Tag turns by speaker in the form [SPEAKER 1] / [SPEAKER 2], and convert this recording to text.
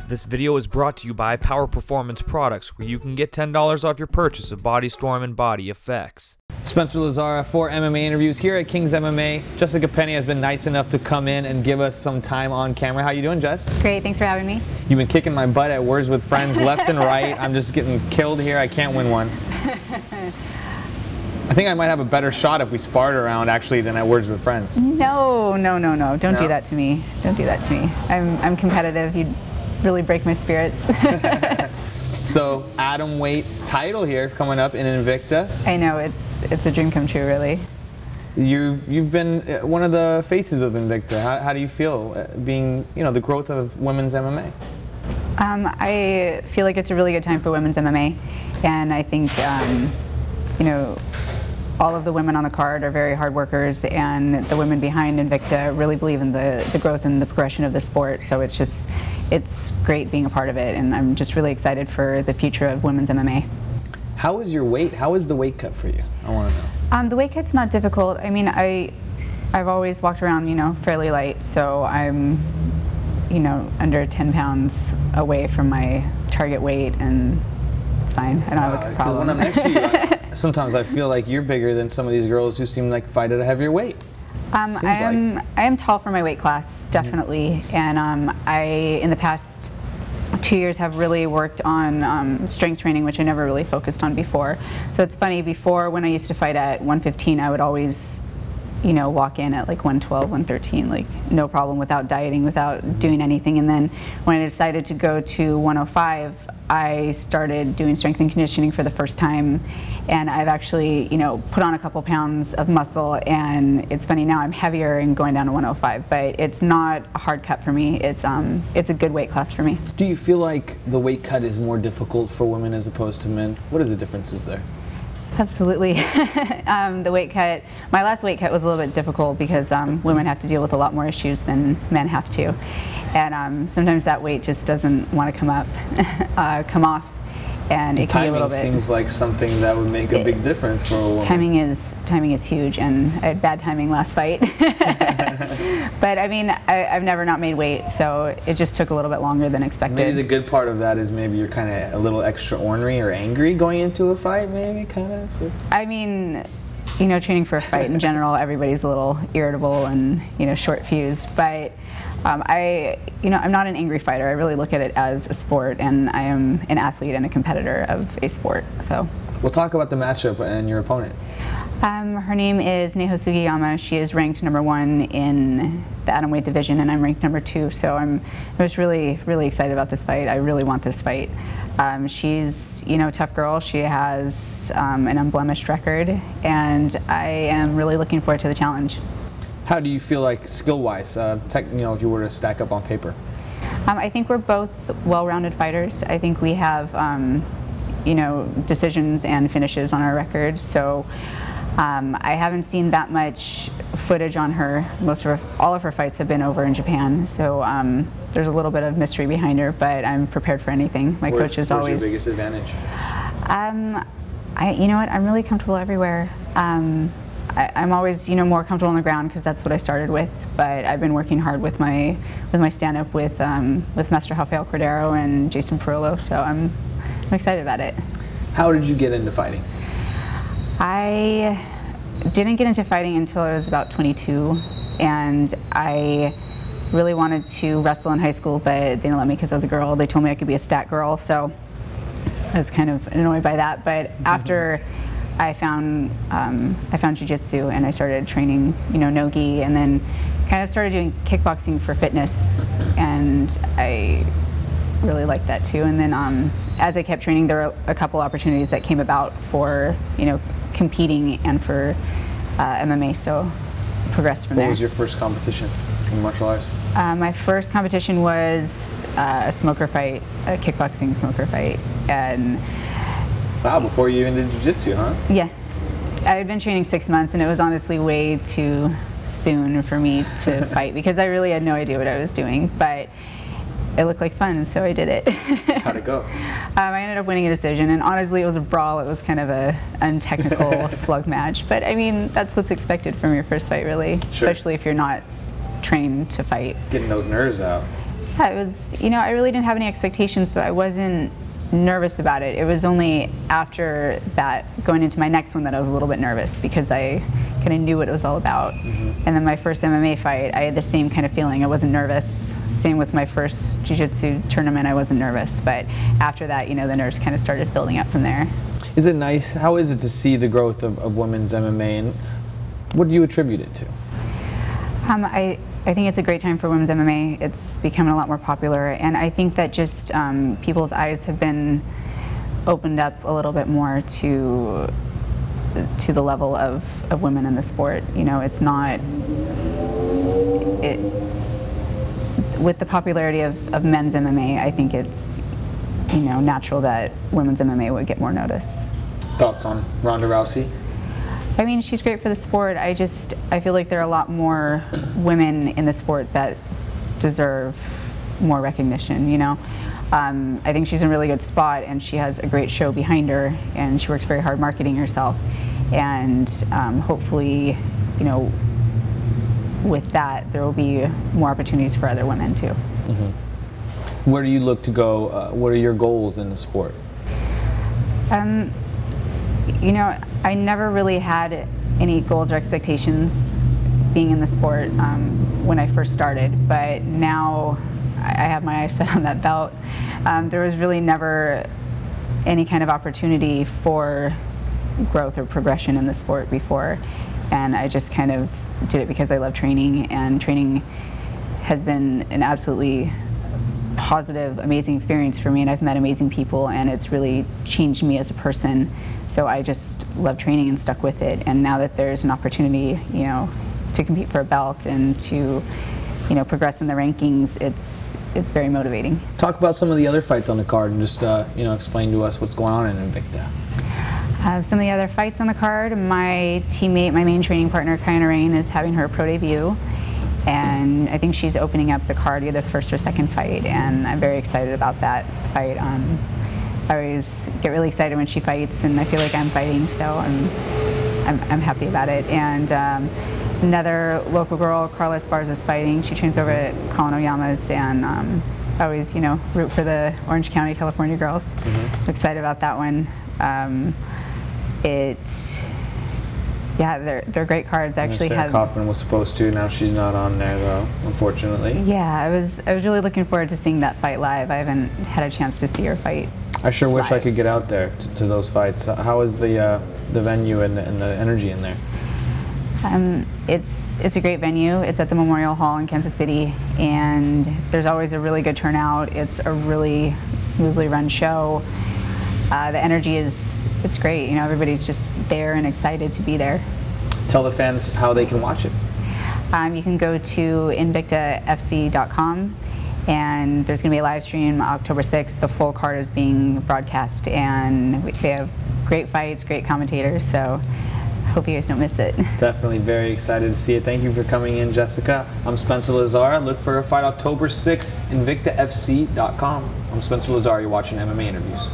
[SPEAKER 1] This video is brought to you by Power Performance Products, where you can get $10 off your purchase of Body Storm and Body Effects.
[SPEAKER 2] Spencer Lazara for MMA interviews here at King's MMA. Jessica Penne has been nice enough to come in and give us some time on camera. How you doing, Jess?
[SPEAKER 3] Great, thanks for having me.
[SPEAKER 2] You've been kicking my butt at Words with Friends left and right. I'm just getting killed here. I can't win one. I think I might have a better shot if we sparred around actually than at Words with Friends.
[SPEAKER 3] No. Don't do that to me. Don't do that to me. I'm competitive. You'd really break my spirits.
[SPEAKER 2] So, atomweight title here coming up in Invicta.
[SPEAKER 3] I know, it's a dream come true, really.
[SPEAKER 2] You've been one of the faces of Invicta. How do you feel being, the growth of women's MMA?
[SPEAKER 3] I feel like it's a really good time for women's MMA, and I think all of the women on the card are very hard workers, and the women behind Invicta really believe in the growth and the progression of the sport. So it's great being a part of it, and I'm just really excited for the future of women's MMA.
[SPEAKER 2] How is your weight? How is the weight cut for you? I want to know.
[SPEAKER 3] The weight cut's not difficult. I mean, I've always walked around, fairly light, so I'm, under 10 pounds away from my target weight, and it's fine. I don't have a problem.
[SPEAKER 2] When I'm next to you, sometimes I feel like you're bigger than some of these girls who seem like fight at a heavier weight.
[SPEAKER 3] I am tall for my weight class, definitely, and I, in the past 2 years, have really worked on strength training, which I never really focused on before. So it's funny, before, when I used to fight at 115, I would always walk in at like 112, 113, like no problem, without dieting, without doing anything. And then when I decided to go to 105, I started doing strength and conditioning for the first time, and I've actually, put on a couple pounds of muscle, and it's funny, now I'm heavier and going down to 105, but it's not a hard cut for me. It's a good weight class for me.
[SPEAKER 2] Do you feel like the weight cut is more difficult for women as opposed to men? What is the differences there?
[SPEAKER 3] Absolutely. The weight cut, my last weight cut was a little bit difficult because women have to deal with a lot more issues than men have to. And sometimes that weight just doesn't want to come off, and it can be a little bit.
[SPEAKER 2] Timing seems like something that would make a big difference for a woman.
[SPEAKER 3] Timing is huge, and I had bad timing last fight. But I mean, I've never not made weight, so it just took a little bit longer than expected.
[SPEAKER 2] Maybe the good part of that is maybe you're kind of a little extra ornery or angry going into a fight, maybe, kind of?
[SPEAKER 3] I mean, training for a fight in general, everybody's a little irritable and, short-fused, but I'm not an angry fighter. I really look at it as a sport, and I am an athlete and a competitor of a sport, so.
[SPEAKER 2] We'll talk about the matchup and your opponent.
[SPEAKER 3] Her name is Neho Sugiyama. She is ranked #1 in the atomweight division, and I'm ranked #2, so I was really, really excited about this fight. I really want this fight. She's, a tough girl. She has an unblemished record, and I am really looking forward to the challenge.
[SPEAKER 2] How do you feel like skill-wise, if you were to stack up on paper?
[SPEAKER 3] I think we're both well-rounded fighters. I think we have, decisions and finishes on our record. So I haven't seen that much footage on her. All of her fights have been over in Japan. So there's a little bit of mystery behind her, but I'm prepared for anything. My coach is always.
[SPEAKER 2] What's your biggest advantage?
[SPEAKER 3] I'm really comfortable everywhere. I'm always, more comfortable on the ground because that's what I started with. But I've been working hard with my stand-up with Master Rafael Cordero and Jason Perillo, so I'm excited about it.
[SPEAKER 2] How did you get into fighting?
[SPEAKER 3] I didn't get into fighting until I was about 22, and I really wanted to wrestle in high school, but they didn't let me because I was a girl. They told me I could be a stat girl, so I was kind of annoyed by that. But after I found jiu-jitsu, and I started training, no-gi, and then kind of started doing kickboxing for fitness, and I really liked that too. And then as I kept training, there were a couple opportunities that came about for, competing and for MMA, so I progressed from there.
[SPEAKER 2] What was your first competition in martial arts?
[SPEAKER 3] My first competition was a smoker fight, a kickboxing smoker fight, and
[SPEAKER 2] wow, before you even did jiu-jitsu, huh?
[SPEAKER 3] Yeah. I had been training 6 months, and it was honestly way too soon for me to fight because I really had no idea what I was doing, but it looked like fun, so I did it.
[SPEAKER 2] How'd it go?
[SPEAKER 3] I ended up winning a decision, and honestly, it was a brawl. It was kind of a untechnical slug match, but I mean, that's what's expected from your first fight, really,
[SPEAKER 2] Sure.
[SPEAKER 3] especially if you're not trained to fight.
[SPEAKER 2] Getting those nerves out.
[SPEAKER 3] Yeah, it was, you know, I really didn't have any expectations, so I wasn't nervous about it. It was only after that, going into my next one, that I was a little bit nervous because I kind of knew what it was all about. And then my first MMA fight, I had the same kind of feeling. I wasn't nervous. Same with my first jiu-jitsu tournament, I wasn't nervous. But after that, you know, the nerves kind of started building up from there.
[SPEAKER 2] Is it nice? How is it to see the growth of women's MMA, and what do you attribute it to?
[SPEAKER 3] I think it's a great time for women's MMA. It's becoming a lot more popular, and I think that just people's eyes have been opened up a little bit more to the level of women in the sport. You know, it's not with the popularity of men's MMA. I think it's, you know, natural that women's MMA would get more notice.
[SPEAKER 2] Thoughts on Ronda Rousey?
[SPEAKER 3] I mean, she's great for the sport. I feel like there are a lot more women in the sport that deserve more recognition, you know. I think she's in a really good spot, and she has a great show behind her, and she works very hard marketing herself. And hopefully, you know, with that, there will be more opportunities for other women too.
[SPEAKER 2] Where do you look to go? What are your goals in the sport?
[SPEAKER 3] You know, I never really had any goals or expectations being in the sport when I first started, but now I have my eyes set on that belt. There was really never any kind of opportunity for growth or progression in the sport before, and I just kind of did it because I love training, and training has been an absolutely positive, amazing experience for me, and I've met amazing people, and it's really changed me as a person. So I just love training and stuck with it. And now that there's an opportunity, you know, to compete for a belt and to, you know, progress in the rankings, it's very motivating.
[SPEAKER 2] Talk about some of the other fights on the card, and just you know, explain to us what's going on in Invicta.
[SPEAKER 3] Some of the other fights on the card, my teammate, my main training partner, Kiana Rain, is having her pro debut. And I think she's opening up the card, either first or second fight, and I'm very excited about that fight. I always get really excited when she fights, and I feel like I'm fighting, so I'm happy about it. And another local girl, Carla Esparza, is fighting. She trains over at Colin Oyama's, and I always, you know, root for the Orange County, California girls. I'm excited about that one. Yeah, they're great cards. Actually,
[SPEAKER 2] Sarah Kaufman was supposed to. Now she's not on there though, unfortunately.
[SPEAKER 3] Yeah, I was really looking forward to seeing that fight live. I haven't had a chance to see her fight.
[SPEAKER 2] I sure wish
[SPEAKER 3] live.
[SPEAKER 2] I could get out there to those fights. How is the venue and the energy in there?
[SPEAKER 3] It's a great venue. It's at the Memorial Hall in Kansas City, and there's always a really good turnout. It's a really smoothly run show. The energy it's great. You know, everybody's just there and excited to be there.
[SPEAKER 2] Tell the fans how they can watch it.
[SPEAKER 3] You can go to invictafc.com, and there's going to be a live stream October 6th. The full card is being broadcast, and they have great fights, great commentators, so I hope you guys don't miss it.
[SPEAKER 2] Definitely very excited to see it. Thank you for coming in, Jessica. I'm Spencer Lazar. Look for a fight October 6th, invictafc.com. I'm Spencer Lazar. You're watching MMA Interviews.